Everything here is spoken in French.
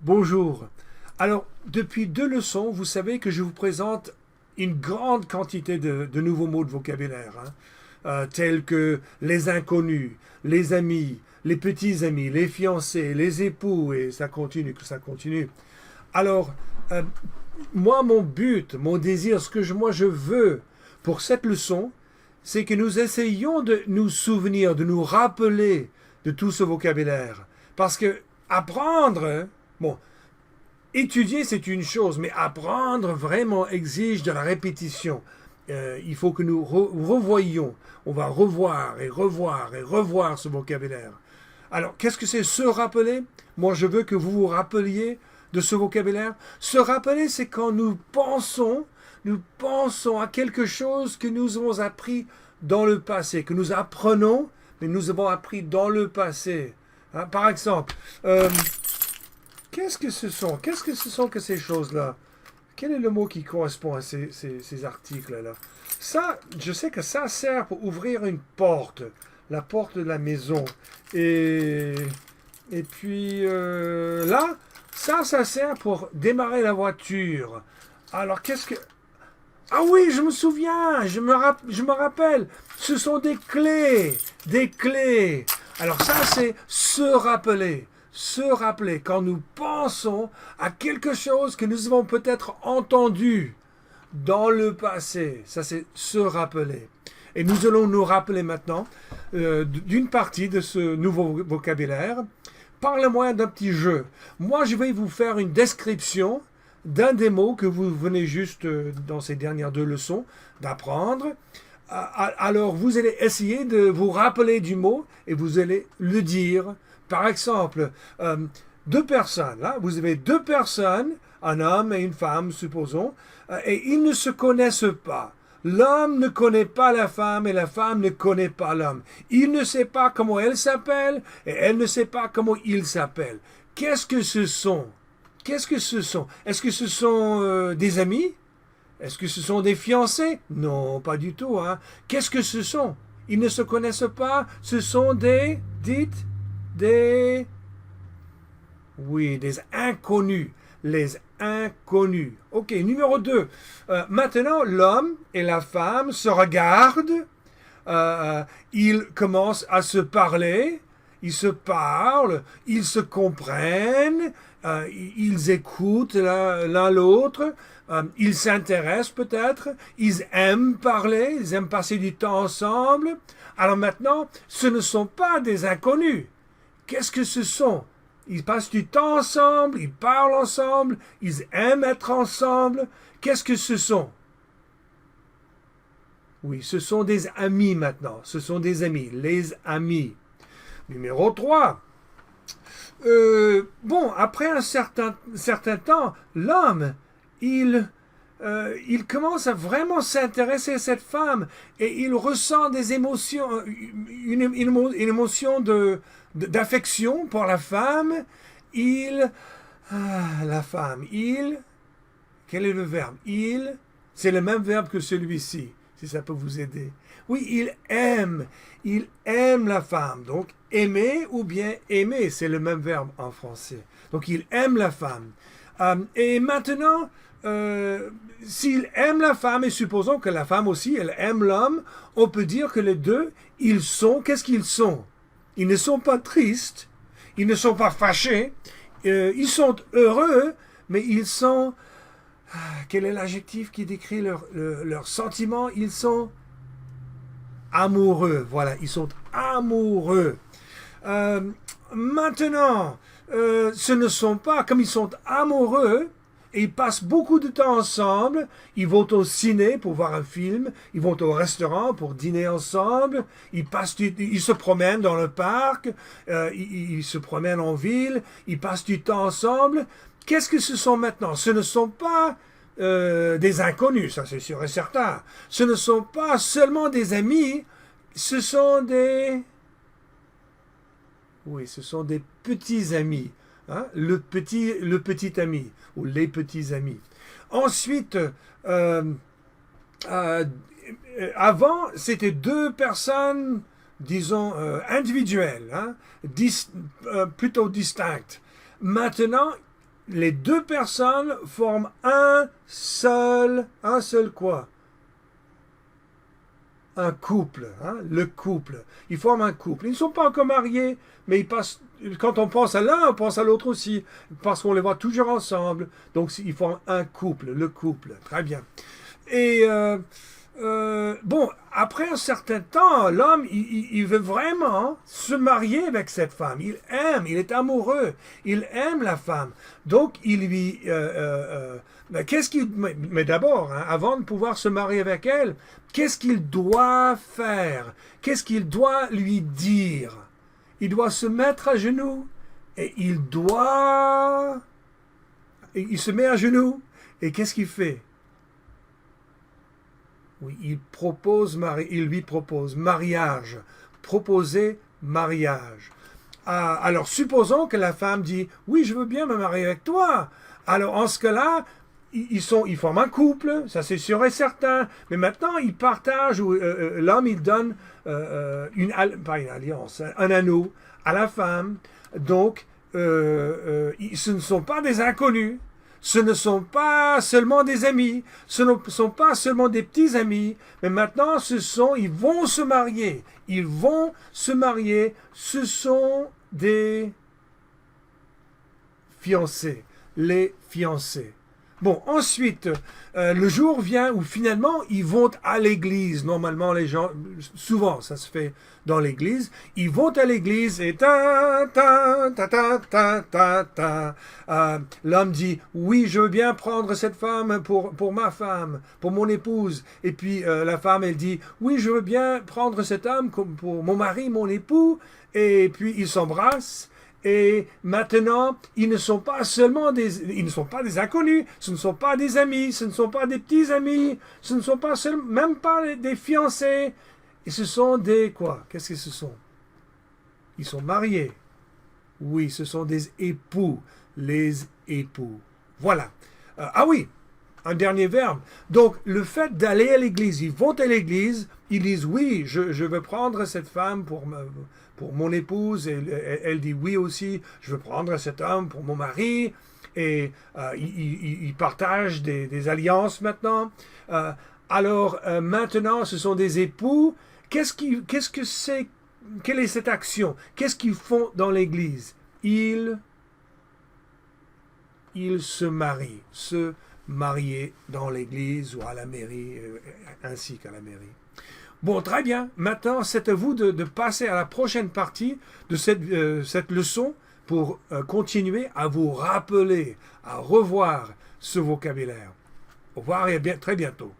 Bonjour. Alors, depuis deux leçons, vous savez que je vous présente une grande quantité de nouveaux mots de vocabulaire, tels que les inconnus, les amis, les petits amis, les fiancés, les époux, et ça continue, que ça continue. Alors, euh, moi, mon but, mon désir, moi je veux pour cette leçon, c'est que nous essayions de nous souvenir, de nous rappeler de tout ce vocabulaire. Parce que apprendre, bon, étudier, c'est une chose, mais apprendre vraiment exige de la répétition. Il faut que nous revoyions. On va revoir et revoir et revoir ce vocabulaire. Alors, qu'est-ce que c'est se rappeler? Moi, je veux que vous vous rappeliez de ce vocabulaire. Se rappeler, c'est quand nous pensons à quelque chose que nous avons appris dans le passé, que nous apprenons, mais nous avons appris dans le passé. Hein, par exemple, qu'est-ce que ce sont? Qu'est-ce que ce sont que ces choses-là? Quel est le mot qui correspond à ces articles-là? Ça, je sais que ça sert pour ouvrir une porte, la porte de la maison. Et, et puis là, ça sert pour démarrer la voiture. Alors, qu'est-ce que... Ah oui, je me souviens, je me rappelle. Ce sont des clés, des clés. Alors ça, c'est se rappeler. Se rappeler quand nous pensons à quelque chose que nous avons peut-être entendu dans le passé. Ça, c'est se rappeler. Et nous allons nous rappeler maintenant d'une partie de ce nouveau vocabulaire par le moyen d'un petit jeu. Moi, je vais vous faire une description d'un des mots que vous venez juste, dans ces dernières deux leçons, d'apprendre. Alors, vous allez essayer de vous rappeler du mot et vous allez le dire. Par exemple, deux personnes. Là, vous avez deux personnes, un homme et une femme, supposons, et ils ne se connaissent pas. L'homme ne connaît pas la femme et la femme ne connaît pas l'homme. Il ne sait pas comment elle s'appelle et elle ne sait pas comment il s'appelle. Qu'est-ce que ce sont? Qu'est-ce que ce sont? Est-ce que ce sont des amis? Est-ce que ce sont des fiancés? Non, pas du tout. Hein. Qu'est-ce que ce sont? Ils ne se connaissent pas. Ce sont dites, oui, des inconnus. Les inconnus. Ok, numéro 2. Maintenant, l'homme et la femme se regardent. Ils commencent à se parler. Ils se parlent. Ils se comprennent. Ils écoutent l'un l'autre. Ils s'intéressent peut-être. Ils aiment parler. Ils aiment passer du temps ensemble. Alors maintenant, ce ne sont pas des inconnus. Qu'est-ce que ce sont? Ils passent du temps ensemble, ils parlent ensemble, ils aiment être ensemble. Qu'est-ce que ce sont? Oui, ce sont des amis maintenant. Ce sont des amis, les amis. Numéro 3. Bon, après un certain temps, l'homme, il commence à vraiment s'intéresser à cette femme et il ressent des émotions, une émotion d'affection pour la femme. La femme, quel est le verbe? C'est le même verbe que celui-ci, si ça peut vous aider. Oui, il aime la femme. Donc, aimer ou bien aimer, c'est le même verbe en français. Donc, il aime la femme. Et maintenant, s'il aime la femme, et supposons que la femme aussi, elle aime l'homme, on peut dire que les deux, qu'est-ce qu'ils sont? Ils ne sont pas tristes, ils ne sont pas fâchés, ils sont heureux, mais ils sont... Quel est l'adjectif qui décrit leurs sentiments? Ils sont amoureux. Voilà, ils sont amoureux. Maintenant, ce ne sont pas, comme ils sont amoureux, et ils passent beaucoup de temps ensemble, ils vont au ciné pour voir un film, ils vont au restaurant pour dîner ensemble, ils se promènent dans le parc, ils se promènent en ville, ils passent du temps ensemble. Qu'est-ce que ce sont maintenant? Ce ne sont pas des inconnus, ça c'est sûr et certain. Ce ne sont pas seulement des amis, ce sont des... Oui, ce sont des petits amis. Hein, le petit ami ou les petits amis. Ensuite, avant, c'était deux personnes, disons, individuelles, hein, plutôt distinctes. Maintenant, les deux personnes forment un seul quoi? Un couple, hein, le couple. Ils forment un couple. Ils ne sont pas encore mariés, mais quand on pense à l'un, on pense à l'autre aussi, parce qu'on les voit toujours ensemble. Donc ils forment un couple, le couple. Très bien. Et bon, après un certain temps, l'homme, il veut vraiment se marier avec cette femme. Il aime, il est amoureux, il aime la femme. Donc, il lui... mais d'abord, hein, avant de pouvoir se marier avec elle, qu'est-ce qu'il doit faire? Qu'est-ce qu'il doit lui dire? Il doit se mettre à genoux et il se met à genoux. Et qu'est-ce qu'il fait? Oui, il lui propose mariage. Proposer mariage. Alors, supposons que la femme dit, oui, je veux bien me marier avec toi. Alors, en ce cas-là, ils forment un couple, ça c'est sûr et certain. Mais maintenant, ils partagent, l'homme, il donne pas une alliance, un anneau à la femme. Donc, ce ne sont pas des inconnus. Ce ne sont pas seulement des amis, ce ne sont pas seulement des petits amis, mais maintenant ils vont se marier. Ils vont se marier, ce sont des fiancés, les fiancés. Bon, ensuite, le jour vient où finalement ils vont à l'église. Normalement, les gens, souvent ça se fait dans l'église, ils vont à l'église et l'homme dit, oui, je veux bien prendre cette femme pour ma femme, pour mon épouse. Et puis la femme, elle dit, oui, je veux bien prendre cet homme pour mon mari, mon époux. Et puis ils s'embrassent. Et maintenant, ils ne sont pas des inconnus, ce ne sont pas des amis, ce ne sont pas des petits amis, ce ne sont pas même pas des fiancés. Et ce sont des quoi? Qu'est-ce que ce sont? Ils sont mariés. Oui, ce sont des époux, les époux. Voilà. Oui, un dernier verbe. Donc, le fait d'aller à l'église, ils vont à l'église, ils disent oui, je veux prendre cette femme pour mon épouse, et elle dit oui aussi, je veux prendre cet homme pour mon mari, et ils partagent des alliances maintenant. Maintenant, ce sont des époux. Quelle est cette action? Qu'est-ce qu'ils font dans l'église? Ils se marient, se marier dans l'église ou à la mairie, ainsi qu'à la mairie. Bon, très bien. Maintenant, c'est à vous de passer à la prochaine partie de cette leçon pour continuer à vous rappeler, à revoir ce vocabulaire. Au revoir et très bientôt.